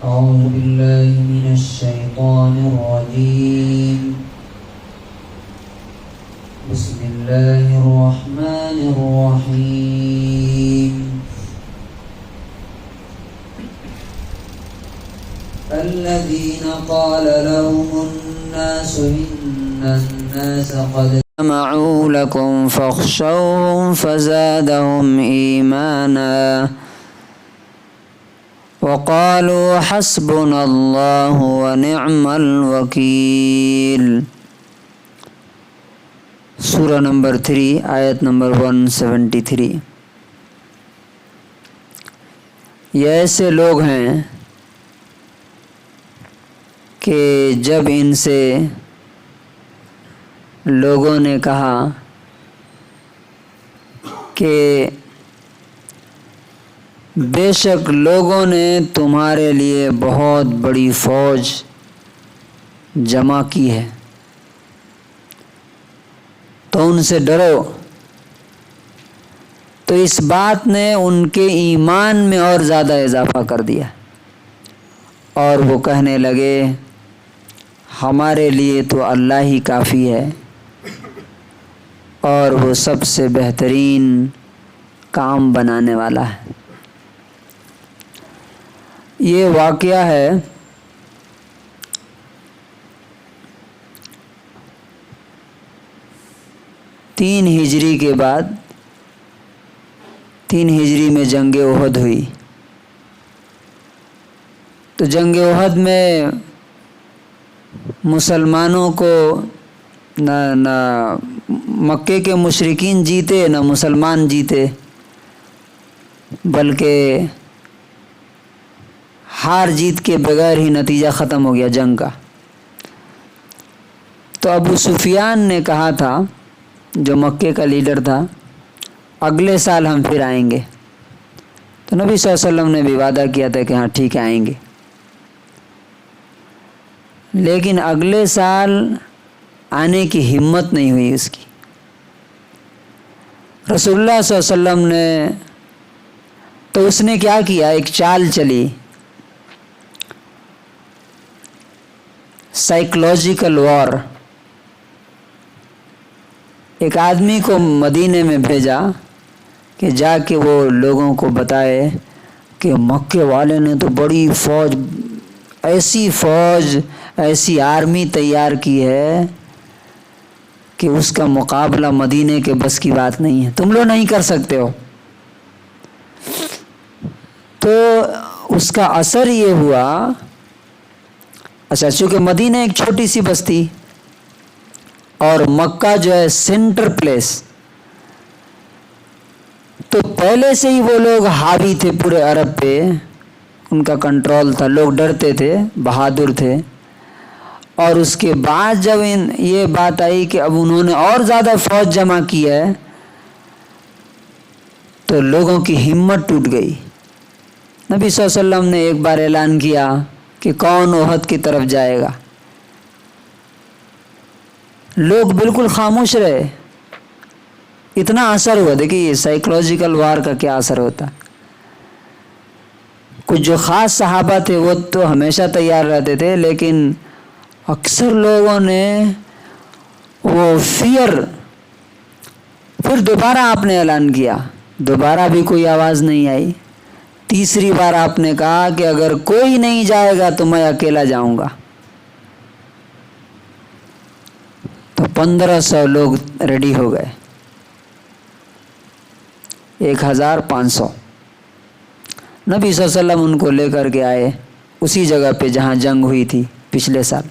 أعوذ بالله من الشيطان الرجيم. بسم الله الرحمن الرحيم. الذين قال لهم الناس إن الناس قد جمعوا لكم فاخشوهم فزادهم إيمانا وقالوا حسبنا الله ونعم الوکیل. سورہ نمبر 3 آیت نمبر 173. یہ ایسے لوگ ہیں کہ جب ان سے لوگوں نے کہا کہ بے شک لوگوں نے تمہارے لیے بہت بڑی فوج جمع کی ہے تو ان سے ڈرو، تو اس بات نے ان کے ایمان میں اور زیادہ اضافہ کر دیا اور وہ کہنے لگے ہمارے لیے تو اللہ ہی کافی ہے اور وہ سب سے بہترین کام بنانے والا ہے. یہ واقعہ ہے تین ہجری کے بعد. 3 ہجری میں جنگ احد ہوئی. تو جنگ احد میں مسلمانوں کو نہ مکے کے مشرکین جیتے نہ مسلمان جیتے، بلکہ ہار جیت کے بغیر ہی نتیجہ ختم ہو گیا جنگ کا. تو ابو سفیان نے کہا تھا، جو مکے کا لیڈر تھا، اگلے سال ہم پھر آئیں گے. تو نبی صلی اللہ علیہ وسلم نے بھی وعدہ کیا تھا کہ ہاں ٹھیک ہے آئیں گے. لیکن اگلے سال آنے کی ہمت نہیں ہوئی اس کی. رسول اللہ صلی اللہ علیہ وسلم نے تو اس نے کیا کیا، ایک چال چلی، سائیکولوجیکل وار. ایک آدمی کو مدینے میں بھیجا کہ جا کے وہ لوگوں کو بتائے کہ مکے والے نے تو بڑی فوج، ایسی آرمی تیار کی ہے کہ اس کا مقابلہ مدینے کے بس کی بات نہیں ہے، تم لوگ نہیں کر سکتے ہو. تو اس کا اثر یہ ہوا، اچھا چونکہ مدینہ ایک چھوٹی سی بستی اور مکہ جو ہے سینٹر پلیس، تو پہلے سے ہی وہ لوگ حاوی تھے پورے عرب پہ، ان کا کنٹرول تھا، لوگ ڈرتے تھے، بہادر تھے. اور اس کے بعد جب یہ بات آئی کہ اب انہوں نے اور زیادہ فوج جمع کی ہے تو لوگوں کی ہمت ٹوٹ گئی. نبی صلی اللہ علیہ وسلم نے ایک بار اعلان کیا کہ کون احد کی طرف جائے گا. لوگ بالکل خاموش رہے. اتنا اثر ہوا. دیکھیے یہ سائیکولوجیکل وار کا کیا اثر ہوتا. کچھ جو خاص صحابہ تھے وہ تو ہمیشہ تیار رہتے تھے، لیکن اکثر لوگوں نے وہ فیئر. پھر دوبارہ آپ نے اعلان کیا، دوبارہ بھی کوئی آواز نہیں آئی. تیسری بار آپ نے کہا کہ اگر کوئی نہیں جائے گا تو میں اکیلا جاؤں گا. تو 1500 لوگ ریڈی ہو گئے، 1500. نبی صلی اللہ علیہ وسلم ان کو لے کر کے آئے اسی جگہ پہ جہاں جنگ ہوئی تھی پچھلے سال.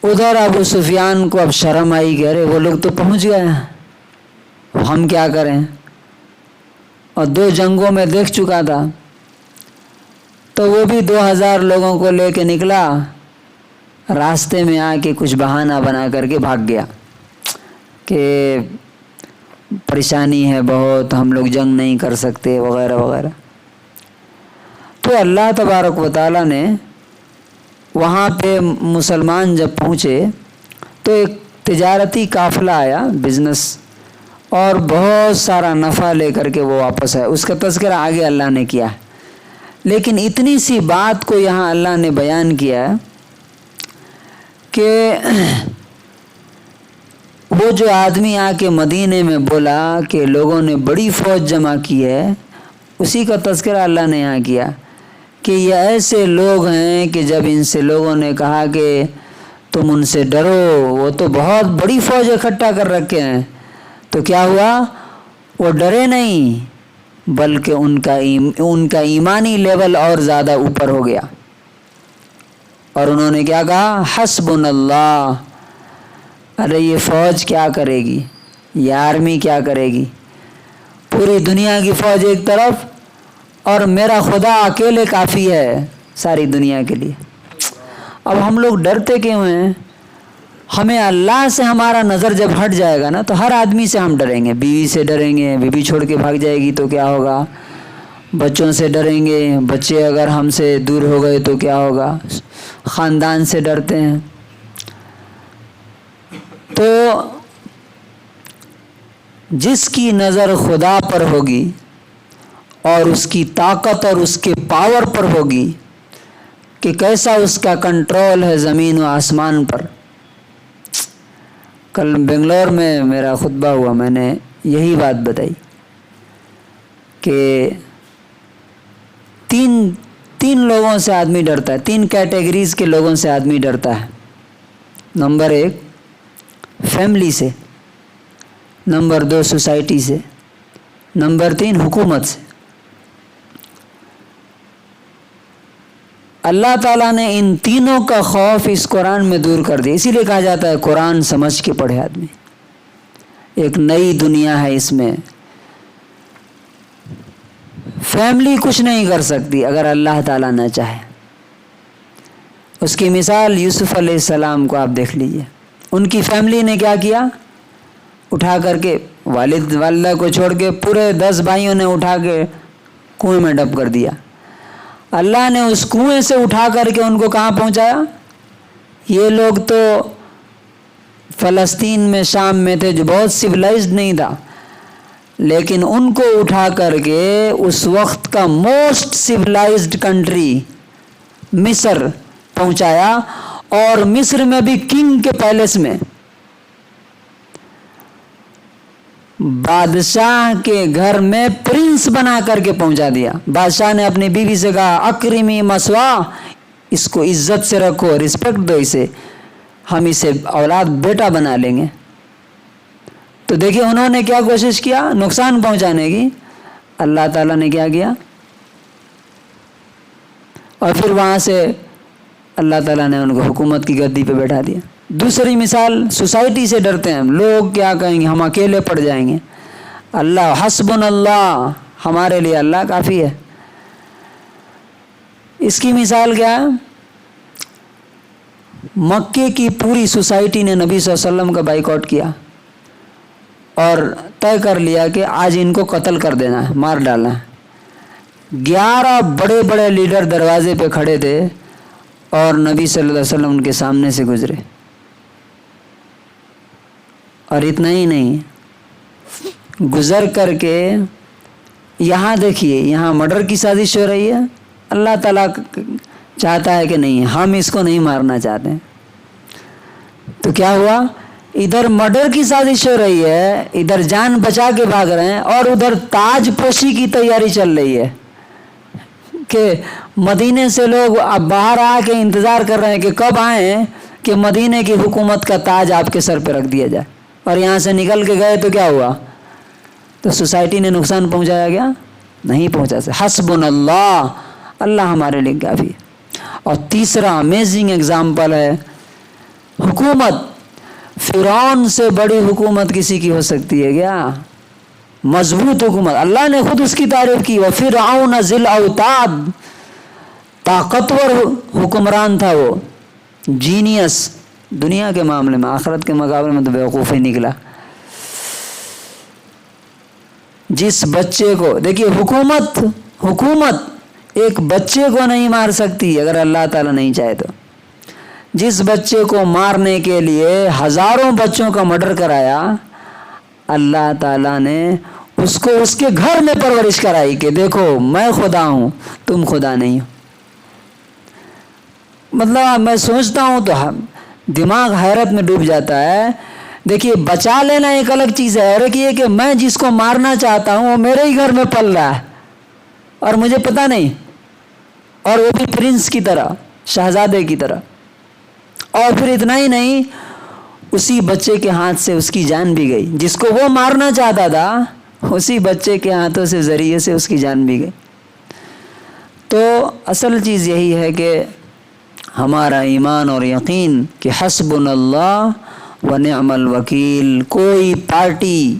ادھر ابو سفیان کو اب شرم آئی کہ ارے وہ لوگ تو پہنچ گئے ہیں، ہم کیا کریں. اور 2 جنگوں میں دیکھ چکا تھا. تو وہ بھی 2000 لوگوں کو لے کے نکلا، راستے میں آ کے کچھ بہانہ بنا کر کے بھاگ گیا کہ پریشانی ہے بہت، ہم لوگ جنگ نہیں کر سکتے وغیرہ وغیرہ. تو اللہ تبارک و تعالیٰ نے وہاں پہ مسلمان جب پہنچے تو ایک تجارتی قافلہ آیا، بزنس، اور بہت سارا نفع لے کر کے وہ واپس آئے. اس کا تذکرہ آگے اللہ نے کیا ہے، لیکن اتنی سی بات کو یہاں اللہ نے بیان کیا کہ وہ جو آدمی آ کے مدینے میں بولا کہ لوگوں نے بڑی فوج جمع کی ہے، اسی کا تذکرہ اللہ نے یہاں کیا کہ یہ ایسے لوگ ہیں کہ جب ان سے لوگوں نے کہا کہ تم ان سے ڈرو، وہ تو بہت بڑی فوج اکٹھا کر رکھے ہیں، تو کیا ہوا؟ وہ ڈرے نہیں، بلکہ ان کا ایمانی لیول اور زیادہ اوپر ہو گیا، اور انہوں نے کیا کہا؟ حسبنا اللہ، ارے یہ فوج کیا کرے گی، یہ آرمی کیا کرے گی، پوری دنیا کی فوج ایک طرف اور میرا خدا اکیلے کافی ہے ساری دنیا کے لیے۔ اب ہم لوگ ڈرتے کیوں ہیں؟ ہمیں اللہ سے ہمارا نظر جب ہٹ جائے گا نا تو ہر آدمی سے ہم ڈریں گے، بیوی سے ڈریں گے، بیوی چھوڑ کے بھاگ جائے گی تو کیا ہوگا، بچوں سے ڈریں گے، بچے اگر ہم سے دور ہو گئے تو کیا ہوگا، خاندان سے ڈرتے ہیں۔ تو جس کی نظر خدا پر ہوگی اور اس کی طاقت اور اس کے پاور پر ہوگی کہ کیسا اس کا کنٹرول ہے زمین و آسمان پر۔ کل بنگلور میں میرا خطبہ ہوا، میں نے یہی بات بتائی کہ تین لوگوں سے آدمی ڈرتا ہے، تین کیٹیگریز کے لوگوں سے آدمی ڈرتا ہے۔ نمبر 1 فیملی سے، نمبر 2 سوسائٹی سے، نمبر 3 حکومت سے۔ اللہ تعالیٰ نے ان تینوں کا خوف اس قرآن میں دور کر دیا، اسی لیے کہا جاتا ہے قرآن سمجھ کے پڑھے آدمی، ایک نئی دنیا ہے اس میں۔ فیملی کچھ نہیں کر سکتی اگر اللہ تعالیٰ نہ چاہے۔ اس کی مثال یوسف علیہ السلام کو آپ دیکھ لیجئے، ان کی فیملی نے کیا کیا؟ اٹھا کر کے والد والدہ کو چھوڑ کے پورے 10 بھائیوں نے اٹھا کے کنویں میں ڈب کر دیا۔ اللہ نے اس کنویں سے اٹھا کر کے ان کو کہاں پہنچایا؟ یہ لوگ تو فلسطین میں، شام میں تھے جو بہت سویلائزڈ نہیں تھا، لیکن ان کو اٹھا کر کے اس وقت کا موسٹ سویلائزڈ کنٹری مصر پہنچایا، اور مصر میں بھی کنگ کے پیلس میں، بادشاہ کے گھر میں پرنس بنا کر کے پہنچا دیا۔ بادشاہ نے اپنی بیوی سے کہا اکرمی مسوا، اس کو عزت سے رکھو، رسپیکٹ دو اسے، ہم اسے اولاد بیٹا بنا لیں گے۔ تو دیکھیے انہوں نے کیا کوشش کیا نقصان پہنچانے کی، اللہ تعالیٰ نے کیا کیا، اور پھر وہاں سے اللہ تعالیٰ نے ان کو حکومت کی گدی پہ بیٹھا دیا۔ دوسری مثال سوسائٹی سے ڈرتے ہیں، لوگ کیا کہیں گے، ہم اکیلے پڑ جائیں گے۔ اللہ حسبنا اللہ، ہمارے لیے اللہ کافی ہے۔ اس کی مثال کیا ہے؟ مکے کی پوری سوسائٹی نے نبی صلی اللہ علیہ وسلم کا بائیکاٹ کیا اور طے کر لیا کہ آج ان کو قتل کر دینا ہے، مار ڈالنا ہے۔ 11 بڑے بڑے لیڈر دروازے پہ کھڑے تھے اور نبی صلی اللہ علیہ وسلم ان کے سامنے سے گزرے۔ اور اتنا ہی نہیں، گزر کر کے یہاں دیکھیے، یہاں مرڈر کی سازش ہو رہی ہے، اللہ تعالیٰ چاہتا ہے کہ نہیں، ہم اس کو نہیں مارنا چاہتے ہیں۔ تو کیا ہوا؟ ادھر مرڈر کی سازش ہو رہی ہے، ادھر جان بچا کے بھاگ رہے ہیں، اور ادھر تاج پوشی کی تیاری چل رہی ہے کہ مدینے سے لوگ اب باہر آ کے انتظار کر رہے ہیں کہ کب آئیں کہ مدینے کی حکومت کا تاج آپ کے سر پہ رکھ دیا جائے، اور یہاں سے نکل کے گئے تو کیا ہوا؟ تو سوسائٹی نے نقصان پہنچایا گیا؟ نہیں پہنچا سکتا۔ حسبنا اللہ، اللہ ہمارے لیے کافی ہے۔ اور تیسرا امیزنگ اگزامپل ہے حکومت۔ فرعون سے بڑی حکومت کسی کی ہو سکتی ہے کیا؟ مضبوط حکومت، اللہ نے خود اس کی تعریف کی، وَفِرْعَوْنَ ذِي الْأَوْتَادِ، طاقتور حکمران تھا وہ، جینیس دنیا کے معاملے میں، آخرت کے مقابلے میں تو بیوقوف ہی نکلا۔ جس بچے کو دیکھیے، حکومت ایک بچے کو نہیں مار سکتی اگر اللہ تعالیٰ نہیں چاہے تو۔ جس بچے کو مارنے کے لیے ہزاروں بچوں کا مرڈر کرایا، اللہ تعالیٰ نے اس کو اس کے گھر میں پرورش کرائی کہ دیکھو میں خدا ہوں، تم خدا نہیں ہو۔ مطلب میں سوچتا ہوں تو دماغ حیرت میں ڈوب جاتا ہے۔ دیکھیے بچا لینا ایک الگ چیز ہے، اور ایک یہ کہ میں جس کو مارنا چاہتا ہوں وہ میرے ہی گھر میں پل رہا ہے اور مجھے پتہ نہیں، اور وہ بھی پرنس کی طرح، شہزادے کی طرح۔ اور پھر اتنا ہی نہیں، اسی بچے کے ہاتھ سے اس کی جان بھی گئی، جس کو وہ مارنا چاہتا تھا اسی بچے کے ہاتھوں سے ذریعے سے اس کی جان بھی گئی۔ تو اصل چیز یہی ہے کہ ہمارا ایمان اور یقین کہ حسبنا اللہ و نعم الوکیل، کوئی پارٹی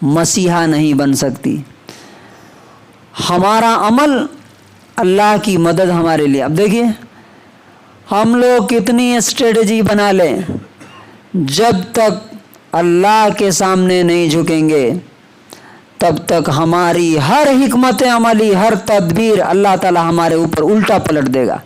مسیحا نہیں بن سکتی۔ ہمارا عمل اللہ کی مدد ہمارے لیے۔ اب دیکھیے ہم لوگ کتنی اسٹریٹجی بنا لیں، جب تک اللہ کے سامنے نہیں جھکیں گے تب تک ہماری ہر حکمت عملی، ہر تدبیر اللہ تعالی ہمارے اوپر الٹا پلٹ دے گا۔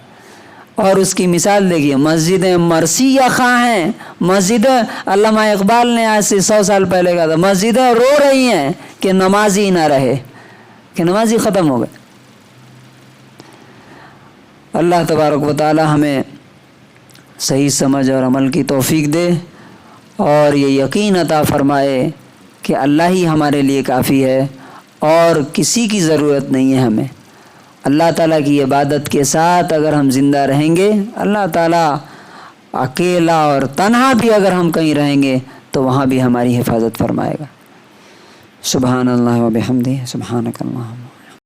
اور اس کی مثال دیکھیے، مسجدیں مرثیہ خواہ ہیں، مسجدیں، علامہ اقبال نے آج سے 100 سال پہلے کہا تھا، مسجدیں رو رہی ہیں کہ نمازی نہ رہے، کہ نمازی ختم ہو گئے۔ اللہ تبارک و تعالی ہمیں صحیح سمجھ اور عمل کی توفیق دے، اور یہ یقین عطا فرمائے کہ اللہ ہی ہمارے لیے کافی ہے اور کسی کی ضرورت نہیں ہے ہمیں۔ اللہ تعالیٰ کی عبادت کے ساتھ اگر ہم زندہ رہیں گے، اللہ تعالیٰ اکیلا اور تنہا بھی اگر ہم کہیں رہیں گے تو وہاں بھی ہماری حفاظت فرمائے گا۔ سبحان اللہ و بحمدہ، سبحانک اللہم۔